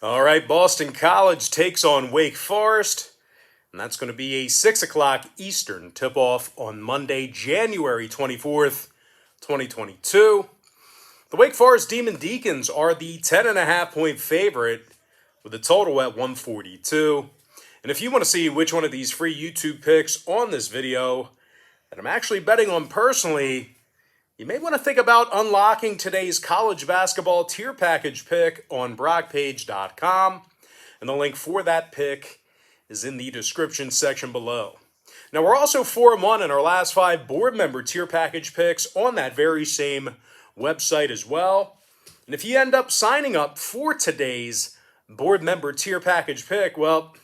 All right, Boston College takes on Wake Forest, and that's going to be a 6 o'clock Eastern tip-off on Monday, January 24th, 2022. The Wake Forest Demon Deacons are the 10.5-point favorite with a total at 142. And if you want to see which one of these free YouTube picks on this video that I'm actually betting on personally, you may want to think about unlocking today's college basketball tier package pick on brockpage.com, and the link for that pick is in the description section below. Now, we're also 4-1 in our last 5 board member tier package picks on that very same website as well. And if you end up signing up for today's board member tier package pick, well,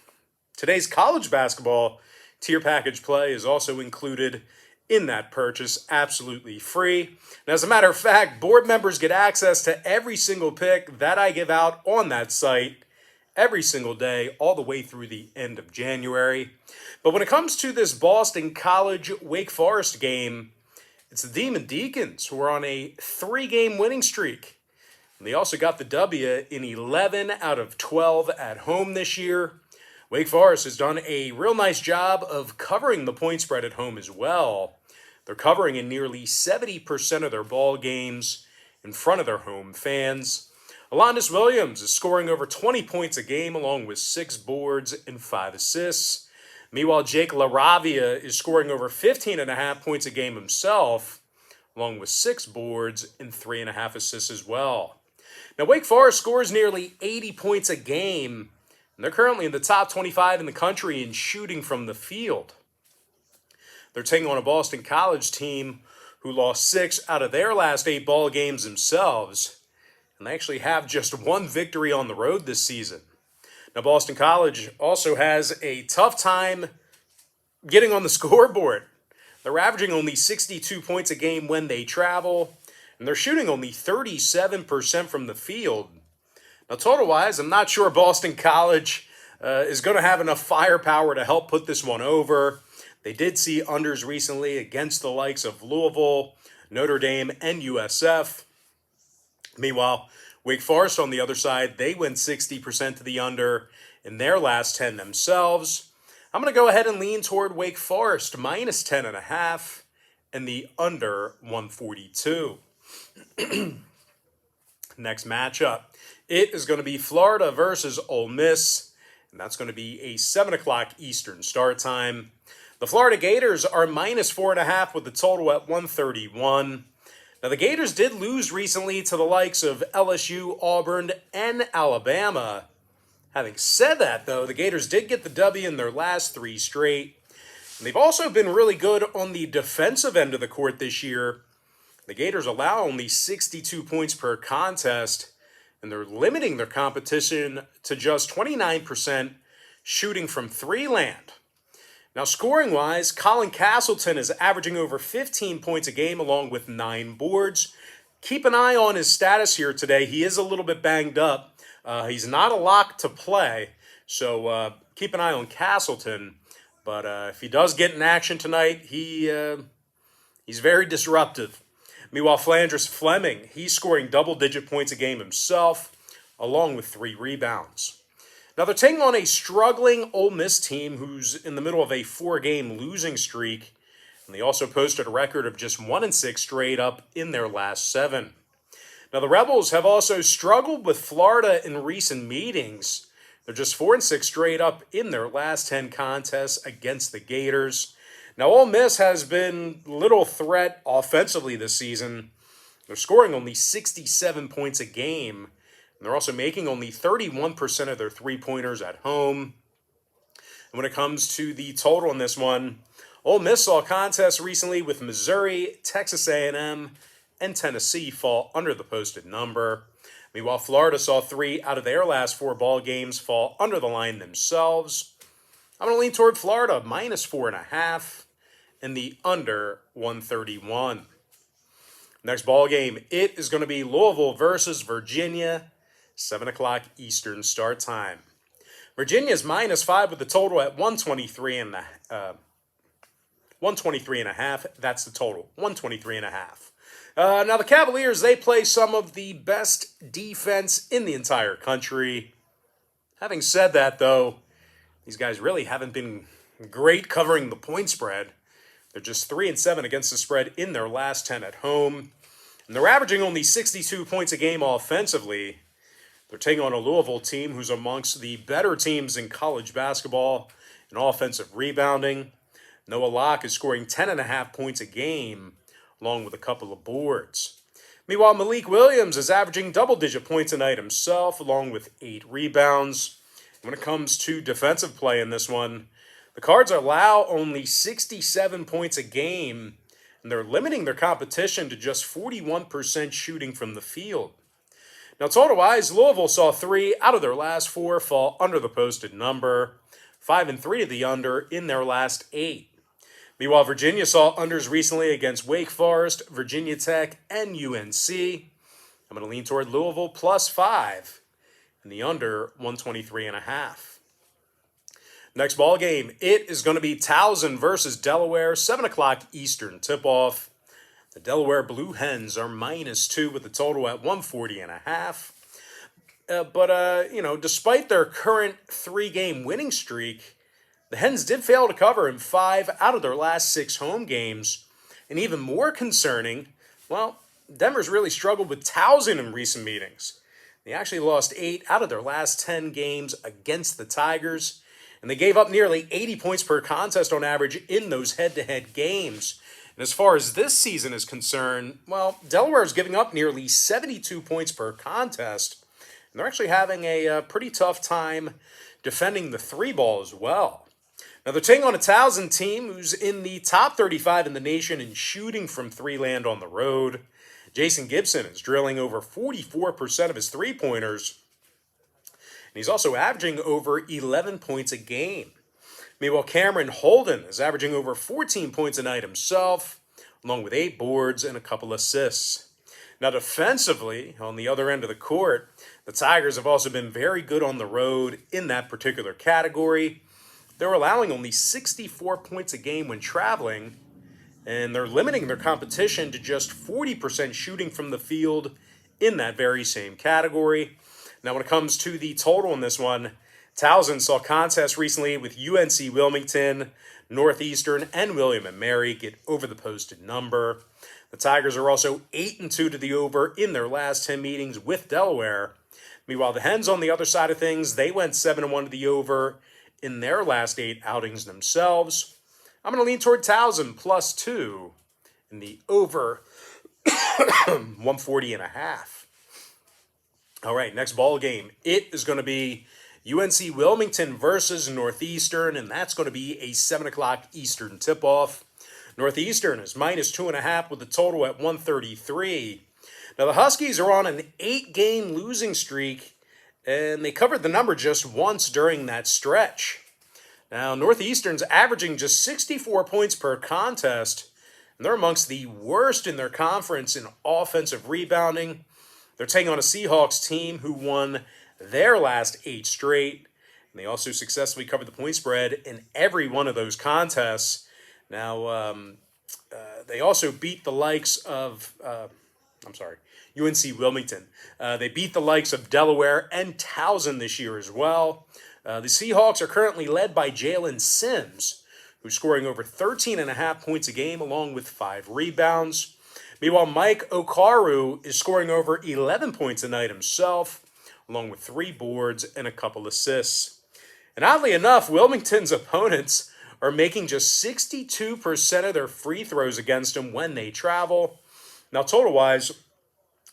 today's college basketball tier package play is also included in that purchase, absolutely free. And as a matter of fact, board members get access to every single pick that I give out on that site every single day, all the way through the end of January. But when it comes to this Boston College Wake Forest game, it's the Demon Deacons who are on a 3-game winning streak. And they also got the W in 11 out of 12 at home this year. Wake Forest has done a real nice job of covering the point spread at home as well. They're covering in nearly 70% of their ball games in front of their home fans. Alondes Williams is scoring over 20 points a game along with 6 boards and 5 assists. Meanwhile, Jake LaRavia is scoring over 15.5 points a game himself, along with 6 boards and 3.5 assists as well. Now, Wake Forest scores nearly 80 points a game, and they're currently in the top 25 in the country in shooting from the field. They're taking on a Boston College team who lost 6 out of their last 8 ball games themselves, and they actually have just 1 victory on the road this season. Now, Boston College also has a tough time getting on the scoreboard. They're averaging only 62 points a game when they travel, and they're shooting only 37% from the field. Now, total-wise, I'm not sure Boston College is going to have enough firepower to help put this one over. They did see unders recently against the likes of Louisville, Notre Dame, and USF. Meanwhile, Wake Forest on the other side, they went 60% to the under in their last 10 themselves. I'm going to go ahead and lean toward Wake Forest minus 10.5 and the under 142. Next matchup, it is going to be Florida versus Ole Miss, and that's going to be a 7 o'clock Eastern start time. The Florida Gators are minus 4.5 with the total at 131. Now, the Gators did lose recently to the likes of LSU, Auburn, and Alabama. Having said that, though, the Gators did get the W in their last 3 straight. And they've also been really good on the defensive end of the court this year. The Gators allow only 62 points per contest, and they're limiting their competition to just 29% shooting from 3 land. Now, scoring-wise, Colin Castleton is averaging over 15 points a game along with 9 boards. Keep an eye on his status here today. He is a little bit banged up. He's not a lock to play, so keep an eye on Castleton. But if he does get in action tonight, he's very disruptive. Meanwhile, Flanders Fleming, he's scoring double-digit points a game himself, along with 3 rebounds. Now, they're taking on a struggling Ole Miss team who's in the middle of a 4-game losing streak, and they also posted a record of just 1-6 straight up in their last 7. Now, the Rebels have also struggled with Florida in recent meetings. They're just 4-6 straight up in their last 10 contests against the Gators. Now, Ole Miss has been little threat offensively this season. They're scoring only 67 points a game. And they're also making only 31% of their 3-pointers at home. And when it comes to the total in this one, Ole Miss saw contests recently with Missouri, Texas A&M, and Tennessee fall under the posted number. Meanwhile, Florida saw 3 out of their last 4 ball games fall under the line themselves. I'm going to lean toward Florida minus 4.5 and the under 131. Next ball game, it is going to be Louisville versus Virginia. 7 o'clock Eastern start time. Virginia's minus 5 with the total at 123.5. That's the total, 123.5. Now, the Cavaliers, they play some of the best defense in the entire country. Having said that, though, these guys really haven't been great covering the point spread. They're just 3-7 against the spread in their last 10 at home. And they're averaging only 62 points a game offensively. They're taking on a Louisville team who's amongst the better teams in college basketball in offensive rebounding. Noah Locke is scoring 10.5 points a game, along with a couple of boards. Meanwhile, Malik Williams is averaging double-digit points a night himself, along with 8 rebounds. When it comes to defensive play in this one, the Cards allow only 67 points a game, and they're limiting their competition to just 41% shooting from the field. Now, total-wise, Louisville saw 3 out of their last 4 fall under the posted number, 5 and 3 to the under in their last 8. Meanwhile, Virginia saw unders recently against Wake Forest, Virginia Tech, and UNC. I'm going to lean toward Louisville plus 5 and the under 123.5. Next ball game, it is going to be Towson versus Delaware, 7 o'clock Eastern tip-off. The Delaware Blue Hens are -2 with the total at 140.5. Despite their current 3-game winning streak, the Hens did fail to cover in 5 out of their last 6 home games. And even more concerning, Denver's really struggled with Towson in recent meetings. They actually lost 8 out of their last 10 games against the Tigers, and they gave up nearly 80 points per contest on average in those head-to-head games. And as far as this season is concerned, Delaware is giving up nearly 72 points per contest, and they're actually having a pretty tough time defending the 3 ball as well. Now, they're taking on a Towson team who's in the top 35 in the nation in shooting from 3 land on the road. Jason Gibson is drilling over 44% of his 3-pointers, and he's also averaging over 11 points a game. Meanwhile, Cameron Holden is averaging over 14 points a night himself, along with 8 boards and a couple assists. Now, defensively, on the other end of the court, the Tigers have also been very good on the road in that particular category. They're allowing only 64 points a game when traveling, and they're limiting their competition to just 40% shooting from the field in that very same category. Now, when it comes to the total in this one, Towson saw contests recently with UNC-Wilmington, Northeastern, and William & Mary get over the posted number. The Tigers are also 8-2 to the over in their last 10 meetings with Delaware. Meanwhile, the Hens on the other side of things, they went 7-1 to the over in their last 8 outings themselves. I'm going to lean toward Towson plus 2 in the over 140.5. All right, next ball game. It is going to be UNC-Wilmington versus Northeastern, and that's going to be a 7 o'clock Eastern tip-off. Northeastern is -2.5 with the total at 133. Now, the Huskies are on an 8-game losing streak, and they covered the number just once during that stretch. Now, Northeastern's averaging just 64 points per contest, and they're amongst the worst in their conference in offensive rebounding. They're taking on a Seahawks team who won their last 8 straight, and they also successfully covered the point spread in every one of those contests. Now, they also beat the likes of, UNC-Wilmington. They beat the likes of Delaware and Towson this year as well. The Seahawks are currently led by Jalen Sims, who's scoring over 13.5 points a game along with 5 rebounds. Meanwhile, Mike Okaru is scoring over 11 points a night himself, along with 3 boards and a couple assists. And oddly enough, Wilmington's opponents are making just 62% of their free throws against them when they travel. Now, total-wise,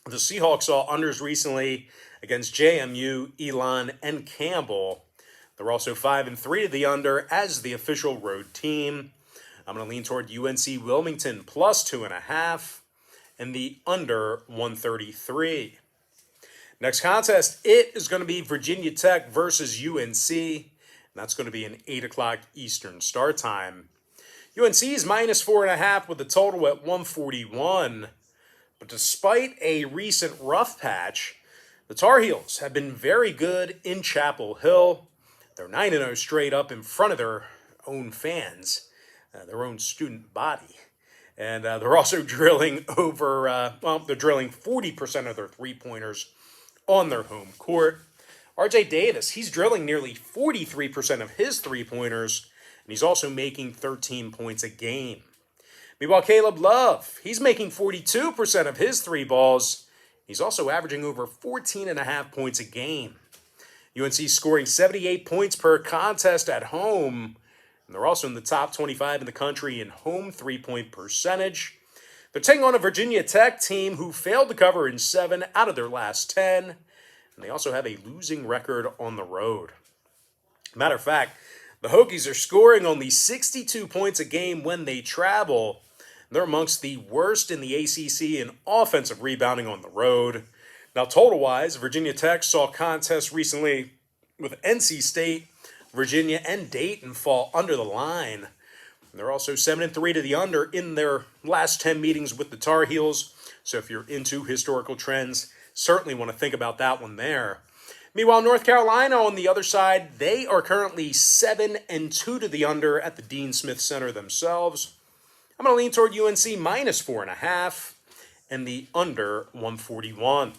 the Seahawks saw unders recently against JMU, Elon, and Campbell. They're also 5 and 3 to the under as the official road team. I'm going to lean toward UNC-Wilmington plus 2.5 and the under 133. Next contest, it is going to be Virginia Tech versus UNC. And that's going to be an 8 o'clock Eastern start time. UNC is -4.5 with the total at 141. But despite a recent rough patch, the Tar Heels have been very good in Chapel Hill. They're 9-0 straight up in front of their own fans, their own student body. And they're also drilling they're drilling 40% of their 3-pointers on their home court. RJ Davis, he's drilling nearly 43% of his three-pointers, and he's also making 13 points a game. Meanwhile, Caleb Love, he's making 42% of his three balls. He's also averaging over 14.5 points a game. UNC scoring 78 points per contest at home, and they're also in the top 25 in the country in home three-point percentage. They're taking on a Virginia Tech team who failed to cover in 7 out of their last 10, and they also have a losing record on the road. Matter of fact, the Hokies are scoring only 62 points a game when they travel. They're amongst the worst in the ACC in offensive rebounding on the road. Now, total-wise, Virginia Tech saw contests recently with NC State, Virginia, and Dayton fall under the line. They're also 7-3 to the under in their last 10 meetings with the Tar Heels. So if you're into historical trends, certainly want to think about that one there. Meanwhile, North Carolina on the other side, they are currently 7-2 to the under at the Dean Smith Center themselves. I'm going to lean toward UNC minus 4.5 and the under 141.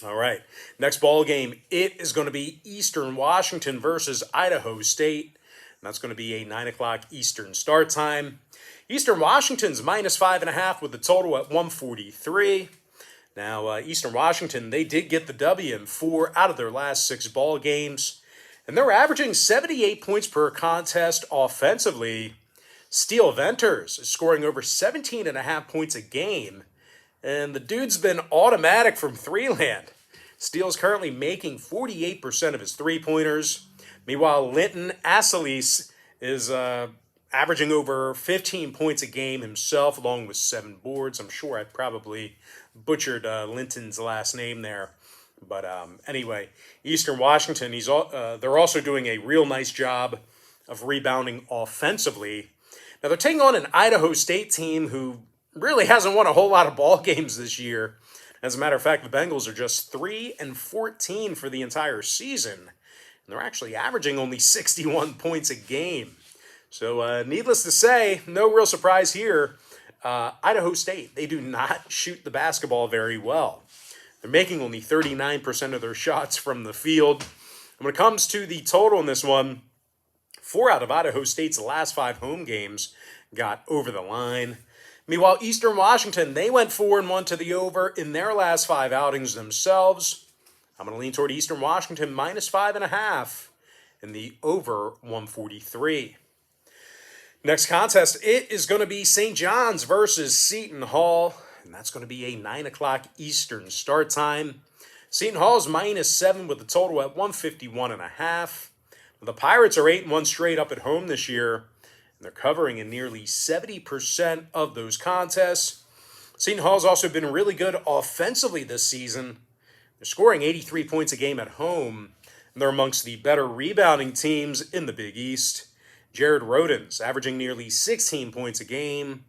All right, next ball game, it is going to be Eastern Washington versus Idaho State. And that's going to be a 9 o'clock Eastern start time. Eastern Washington's minus 5.5 with the total at 143. Now, Eastern Washington, they did get the W in 4 out of their last 6 ball games. And they're averaging 78 points per contest offensively. Steele Venters is scoring over 17.5 points a game. And the dude's been automatic from three-land. Steele's currently making 48% of his three-pointers. Meanwhile, Linton Asalis is averaging over 15 points a game himself, along with 7 boards. I'm sure I probably butchered Linton's last name there. But anyway, Eastern Washington, they're also doing a real nice job of rebounding offensively. Now, they're taking on an Idaho State team who really hasn't won a whole lot of ball games this year. As a matter of fact, the Bengals are just 3-14 for the entire season. And they're actually averaging only 61 points a game. So needless to say, no real surprise here. Idaho State, they do not shoot the basketball very well. They're making only 39% of their shots from the field. And when it comes to the total in this one, 4 out of Idaho State's last 5 home games got over the line. Meanwhile, Eastern Washington, they went 4-1 to the over in their last 5 outings themselves. I'm going to lean toward Eastern Washington minus 5.5 in the over 143. Next contest, it is going to be St. John's versus Seton Hall, and that's going to be a 9 o'clock Eastern start time. Seton Hall is minus 7 with the total at 151.5. The Pirates are 8-1 straight up at home this year. And they're covering in nearly 70% of those contests. Seton Hall's also been really good offensively this season. They're scoring 83 points a game at home. And they're amongst the better rebounding teams in the Big East. Jared Rodens averaging nearly 16 points a game,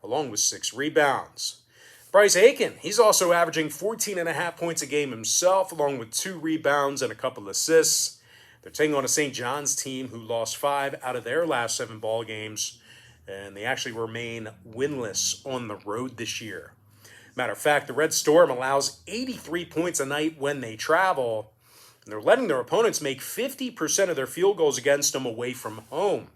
along with 6 rebounds. Bryce Aiken, he's also averaging 14.5 points a game himself, along with 2 rebounds and a couple assists. They're taking on a St. John's team who lost 5 out of their last 7 ball games, and they actually remain winless on the road this year. Matter of fact, the Red Storm allows 83 points a night when they travel, and they're letting their opponents make 50% of their field goals against them away from home.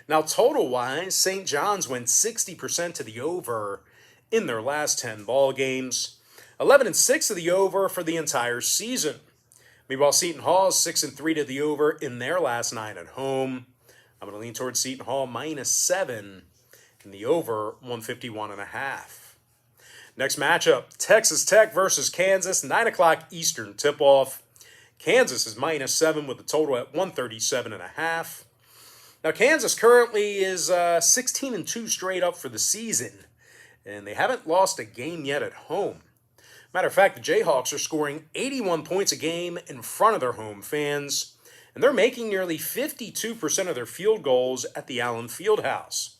Now, total-wise, St. John's went 60% to the over in their last 10 ball games, 11-6 to the over for the entire season. Meanwhile, Seton Hall is 6-3 to the over in their last 9 at home. I'm going to lean towards Seton Hall minus 7 in the over 151.5. Next matchup, Texas Tech versus Kansas, 9 o'clock Eastern tip-off. Kansas is minus 7 with the total at 137.5. Now, Kansas currently is 16-2 straight up for the season, and they haven't lost a game yet at home. Matter of fact, the Jayhawks are scoring 81 points a game in front of their home fans, and they're making nearly 52% of their field goals at the Allen Fieldhouse.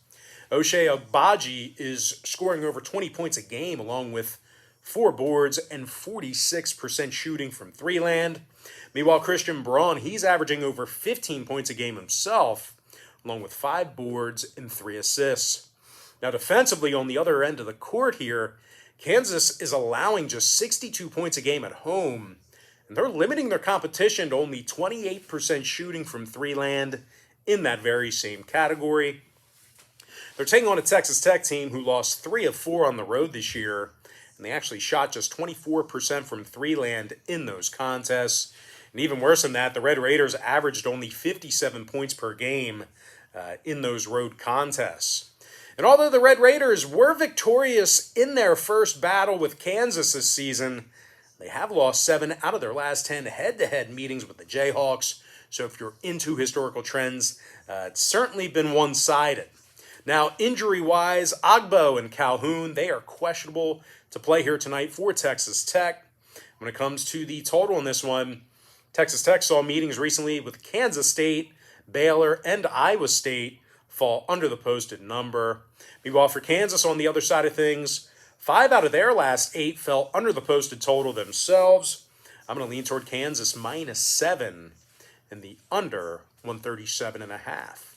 Ochai Agbaji is scoring over 20 points a game, along with 4 boards and 46% shooting from three-land. Meanwhile, Christian Braun, he's averaging over 15 points a game himself, along with 5 boards and 3 assists. Now, defensively, on the other end of the court here, Kansas is allowing just 62 points a game at home, and And they're limiting their competition to only 28% shooting from three land in that very same category. They're taking on a Texas Tech team who lost 3 of 4 on the road this year, and they actually shot just 24% from three land in those contests. And even worse than that, the Red Raiders averaged only 57 points per game in those road contests. And although the Red Raiders were victorious in their first battle with Kansas this season, they have lost 7 out of their last 10 head-to-head meetings with the Jayhawks. So if you're into historical trends, it's certainly been one-sided. Now, injury-wise, Agbo and Calhoun, they are questionable to play here tonight for Texas Tech. When it comes to the total in this one, Texas Tech saw meetings recently with Kansas State, Baylor, and Iowa State fall under the posted number. Meanwhile, for Kansas on the other side of things, 5 out of their last 8 fell under the posted total themselves. I'm going to lean toward Kansas -7 and the under 137.5.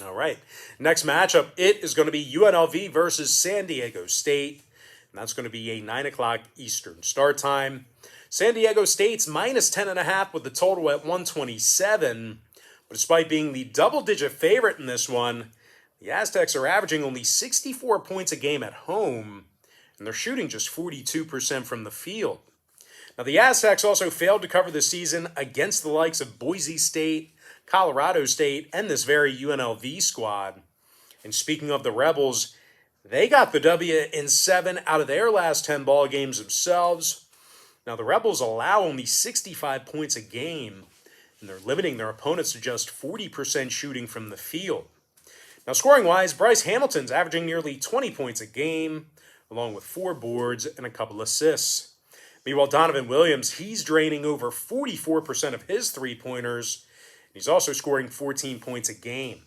All right, next matchup, it is going to be UNLV versus San Diego State, and that's going to be a 9 o'clock Eastern start time. San Diego State's -10.5 with the total at 127. But despite being the double-digit favorite in this one, the Aztecs are averaging only 64 points a game at home, and they're shooting just 42% from the field. Now, the Aztecs also failed to cover this season against the likes of Boise State, Colorado State, and this very UNLV squad. And speaking of the Rebels, they got the W in 7 out of their last 10 ball games themselves. Now, the Rebels allow only 65 points a game, and they're limiting their opponents to just 40% shooting from the field. Now, scoring-wise, Bryce Hamilton's averaging nearly 20 points a game, along with 4 boards and a couple assists. Meanwhile, Donovan Williams, he's draining over 44% of his three-pointers. He's also scoring 14 points a game.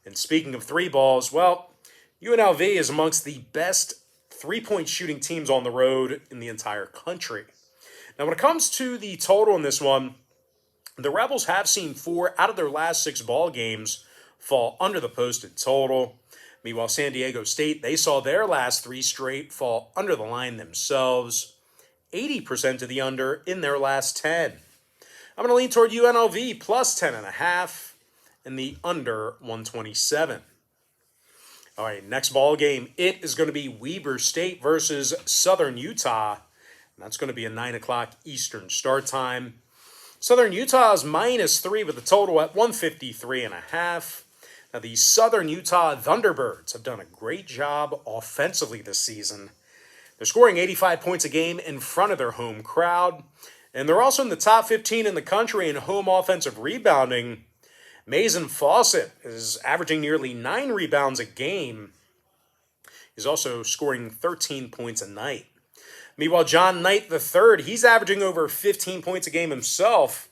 And speaking of three balls, well, UNLV is amongst the best three-point shooting teams on the road in the entire country. Now, when it comes to the total in this one, the Rebels have seen 4 out of their last 6 ball games fall under the posted total. Meanwhile, San Diego State, they saw their last 3 straight fall under the line themselves. 80% to the under in their last 10. I'm going to lean toward UNLV plus 10.5 and the under 127. All right, next ball game, it is going to be Weber State versus Southern Utah. And that's going to be a 9 o'clock Eastern start time. Southern Utah is -3 with the total at 153.5. Now, the Southern Utah Thunderbirds have done a great job offensively this season. They're scoring 85 points a game in front of their home crowd, and they're also in the top 15 in the country in home offensive rebounding. Mason Fawcett is averaging nearly 9 rebounds a game. He's also scoring 13 points a night. Meanwhile, John Knight III, he's averaging over 15 points a game himself,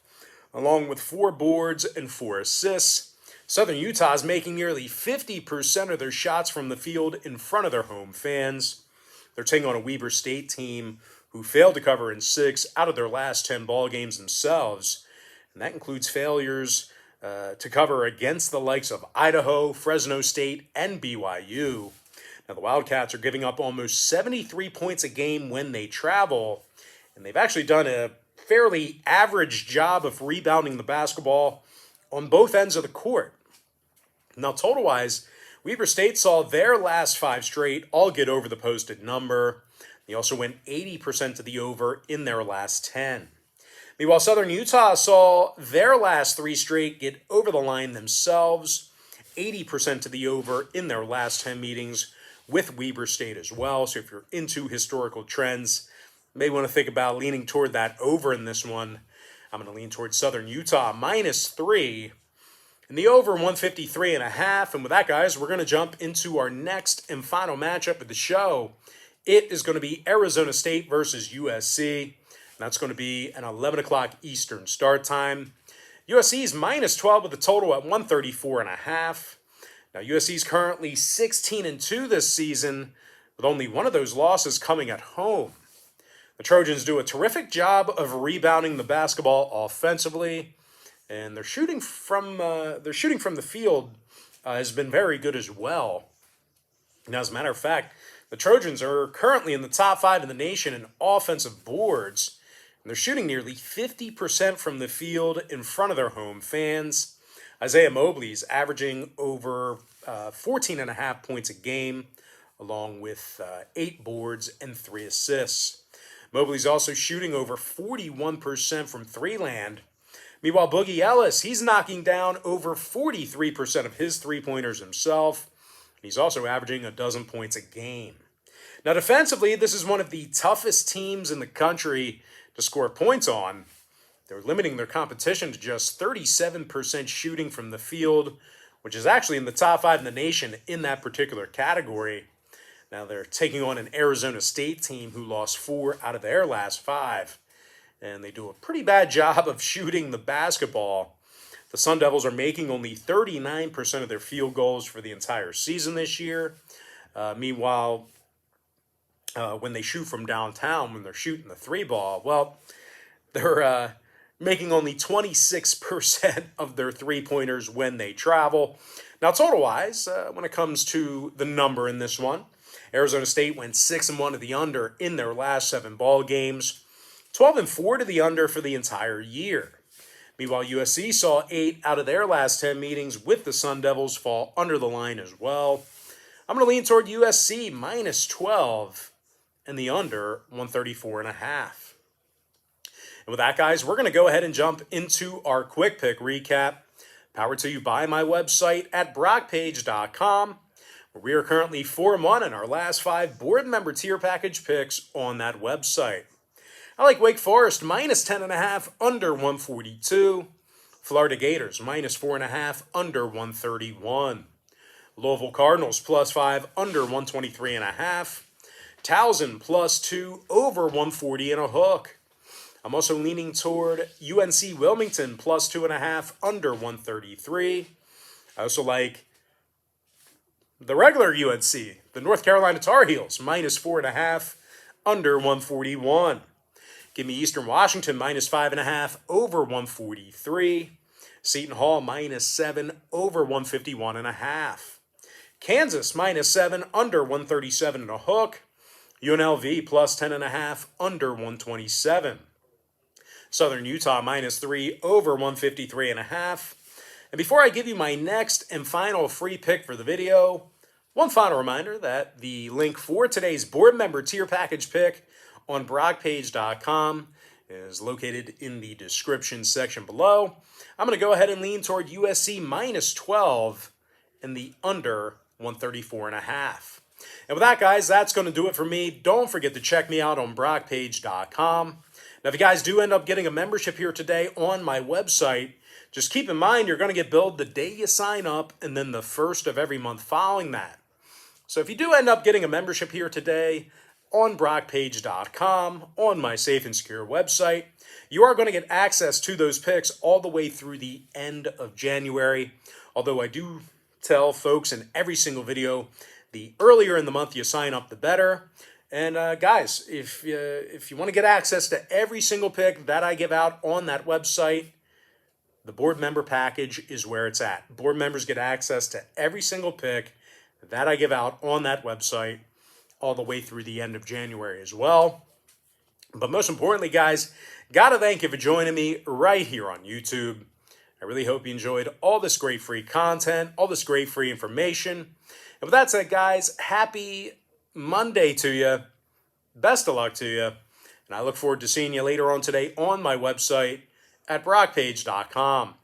along with 4 boards and 4 assists. Southern Utah is making nearly 50% of their shots from the field in front of their home fans. They're taking on a Weber State team who failed to cover in 6 out of their last 10 ball games themselves. And that includes failures to cover against the likes of Idaho, Fresno State, and BYU. Now, the Wildcats are giving up almost 73 points a game when they travel, and they've actually done a fairly average job of rebounding the basketball on both ends of the court. Now, total-wise, Weber State saw their last 5 straight all get over the posted number. They also went 80% to the over in their last 10. Meanwhile, Southern Utah saw their last 3 straight get over the line themselves, 80% to the over in their last 10 meetings with Weber State as well. So if you're into historical trends, you may want to think about leaning toward that over in this one. I'm going to lean toward Southern Utah -3 and the over 153.5. And with that, guys, we're going to jump into our next and final matchup of the show. It is going to be Arizona State versus USC. And that's going to be an 11 o'clock Eastern start time. USC is -12 with a total at 134.5. Now, USC is currently 16-2 this season, with only one of those losses coming at home. The Trojans do a terrific job of rebounding the basketball offensively, and their shooting from the field has been very good as well. Now, as a matter of fact, the Trojans are currently in the top 5 in the nation in offensive boards. And they're shooting nearly 50% from the field in front of their home fans. Isaiah Mobley's averaging over 14.5 points a game, along with 8 boards and 3 assists. Mobley's also shooting over 41% from three-land. Meanwhile, Boogie Ellis, he's knocking down over 43% of his three-pointers himself. He's also averaging a dozen points a game. Now, defensively, this is one of the toughest teams in the country to score points on. They're limiting their competition to just 37% shooting from the field, which is actually in the top 5 in the nation in that particular category. Now, they're taking on an Arizona State team who lost 4 out of their last 5. And they do a pretty bad job of shooting the basketball. The Sun Devils are making only 39% of their field goals for the entire season this year. Meanwhile, when they shoot from downtown, when they're shooting the 3-ball, well, they're making only 26% of their three-pointers when they travel. Now, total-wise, when it comes to the number in this one, Arizona State went 6-1 to the under in their last 7 ball games. 12-4 to the under for the entire year. Meanwhile, USC saw 8 out of their last 10 meetings with the Sun Devils fall under the line as well. I'm going to lean toward USC minus 12 and the under 134.5. And with that, guys, we're going to go ahead and jump into our quick pick recap, powered to you by my website at brockpage.com, where we are currently 4-1 in our last 5 board member tier package picks on that website. I like Wake Forest minus 10.5 under 142. Florida Gators minus 4.5 under 131. Louisville Cardinals plus 5 under 123.5. Towson plus 2 over 140 and a hook. I'm also leaning toward UNC-Wilmington plus 2.5 under 133. I also like the regular UNC, the North Carolina Tar Heels, minus 4.5 under 141. Give me Eastern Washington minus 5.5 over 143. Seton Hall minus 7 over 151.5. Kansas minus 7 under 137 and a hook. UNLV plus 10.5 under 127. Southern Utah minus 3 over 153.5. And before I give you my next and final free pick for the video, one final reminder that the link for today's board member tier package pick on brockpage.com is located in the description section below. I'm going to go ahead and lean toward USC minus 12 and the under 134.5. And with that, guys, that's going to do it for me. Don't forget to check me out on brockpage.com. Now, if you guys do end up getting a membership here today on my website, just keep in mind you're going to get billed the day you sign up and then the first of every month following that. So if you do end up getting a membership here today on brockpage.com, on my safe and secure website, you are going to get access to those picks all the way through the end of January. Although I do tell folks in every single video, the earlier in the month you sign up, the better. And guys, if you want to get access to every single pick that I give out on that website, the board member package is where it's at. Board members get access to every single pick that I give out on that website all the way through the end of January as well. But most importantly, guys, gotta thank you for joining me right here on YouTube. I really hope you enjoyed all this great free content, all this great free information. And with that said, guys, happy Monday to you. Best of luck to you. And I look forward to seeing you later on today on my website at brockpage.com.